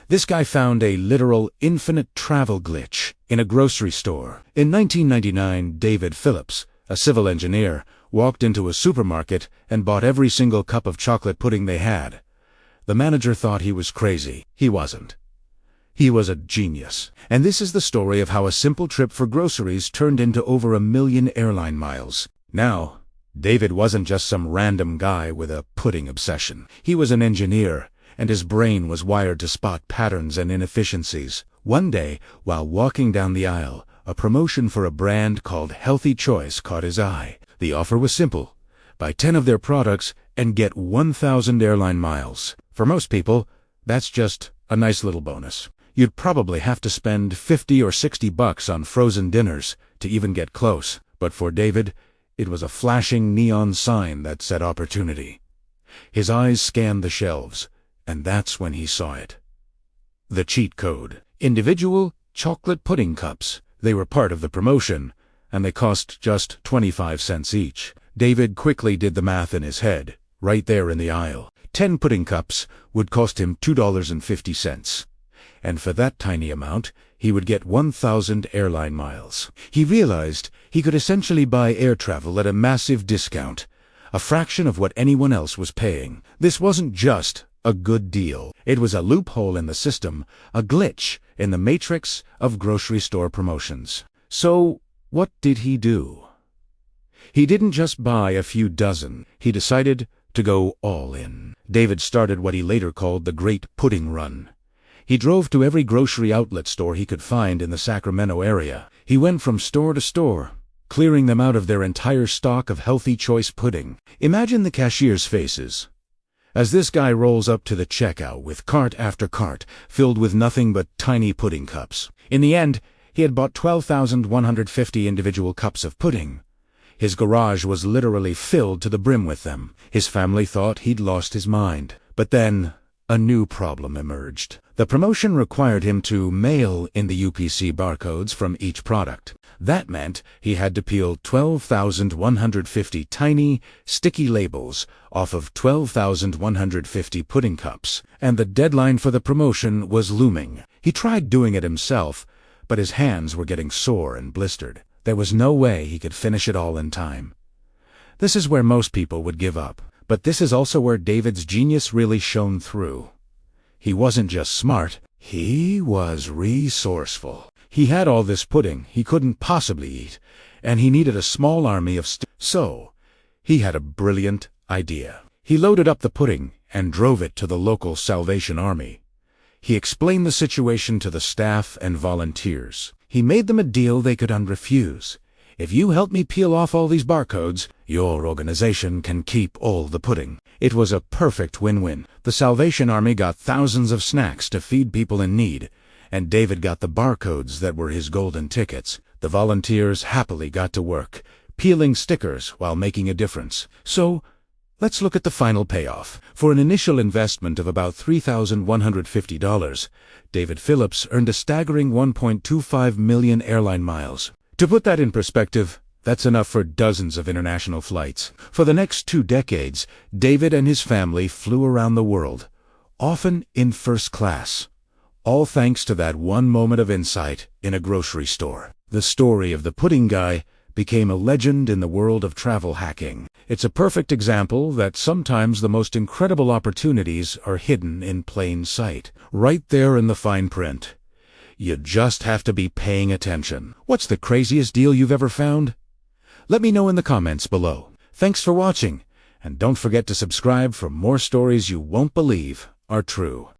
This guy found a literal infinite travel glitch in a grocery store. In 1999, David Phillips, a civil engineer, walked into a supermarket and bought every single cup of chocolate pudding they had. The manager thought he was crazy. He wasn't. He was a genius. And this is the story of how a simple trip for groceries turned into over 1 million airline miles. Now, David wasn't just some random guy with a pudding obsession. He was an engineer, and his brain was wired to spot patterns and inefficiencies. One day, while walking down the aisle, a promotion for a brand called Healthy Choice caught his eye. The offer was simple: buy 10 of their products and get 1,000 airline miles. For most people, that's just a nice little bonus. You'd probably have to spend $50 or $60 on frozen dinners to even get close. But for David, it was a flashing neon sign that said opportunity. His eyes scanned the shelves, and that's when he saw it. The cheat code. Individual chocolate pudding cups. They were part of the promotion, and they cost just 25 cents each. David quickly did the math in his head, right there in the aisle. 10 pudding cups would cost him $2.50. And for that tiny amount, he would get 1,000 airline miles. He realized he could essentially buy air travel at a massive discount, a fraction of what anyone else was paying. This wasn't just a good deal. It was a loophole in the system, a glitch in the matrix of grocery store promotions. So, what did he do? He didn't just buy a few dozen. He decided to go all in. David started what he later called the Great Pudding Run. He drove to every grocery outlet store he could find in the Sacramento area. He went from store to store, clearing them out of their entire stock of Healthy Choice pudding. Imagine the cashier's faces as this guy rolls up to the checkout with cart after cart filled with nothing but tiny pudding cups. In the end, he had bought 12,150 individual cups of pudding. His garage was literally filled to the brim with them. His family thought he'd lost his mind. But then, a new problem emerged. The promotion required him to mail in the UPC barcodes from each product. That meant he had to peel 12,150 tiny, sticky labels off of 12,150 pudding cups, and the deadline for the promotion was looming. He tried doing it himself, but his hands were getting sore and blistered. There was no way he could finish it all in time. This is where most people would give up. But this is also where David's genius really shone through. He wasn't just smart, he was resourceful. He had all this pudding he couldn't possibly eat, and he needed a small army of So, he had a brilliant idea. He loaded up the pudding and drove it to the local Salvation Army. He explained the situation to the staff and volunteers. He made them a deal they could refuse. If you help me peel off all these barcodes, your organization can keep all the pudding. It was a perfect win-win. The Salvation Army got thousands of snacks to feed people in need, and David got the barcodes that were his golden tickets. The volunteers happily got to work, peeling stickers while making a difference. So, let's look at the final payoff. For an initial investment of about $3,150, David Phillips earned a staggering 1.25 million airline miles. To put that in perspective, that's enough for dozens of international flights. For the next 2 decades, David and his family flew around the world, often in first class, all thanks to that one moment of insight in a grocery store. The story of the pudding guy became a legend in the world of travel hacking. It's a perfect example that sometimes the most incredible opportunities are hidden in plain sight, right there in the fine print. You just have to be paying attention. What's the craziest deal you've ever found? Let me know in the comments below. Thanks for watching, and don't forget to subscribe for more stories you won't believe are true.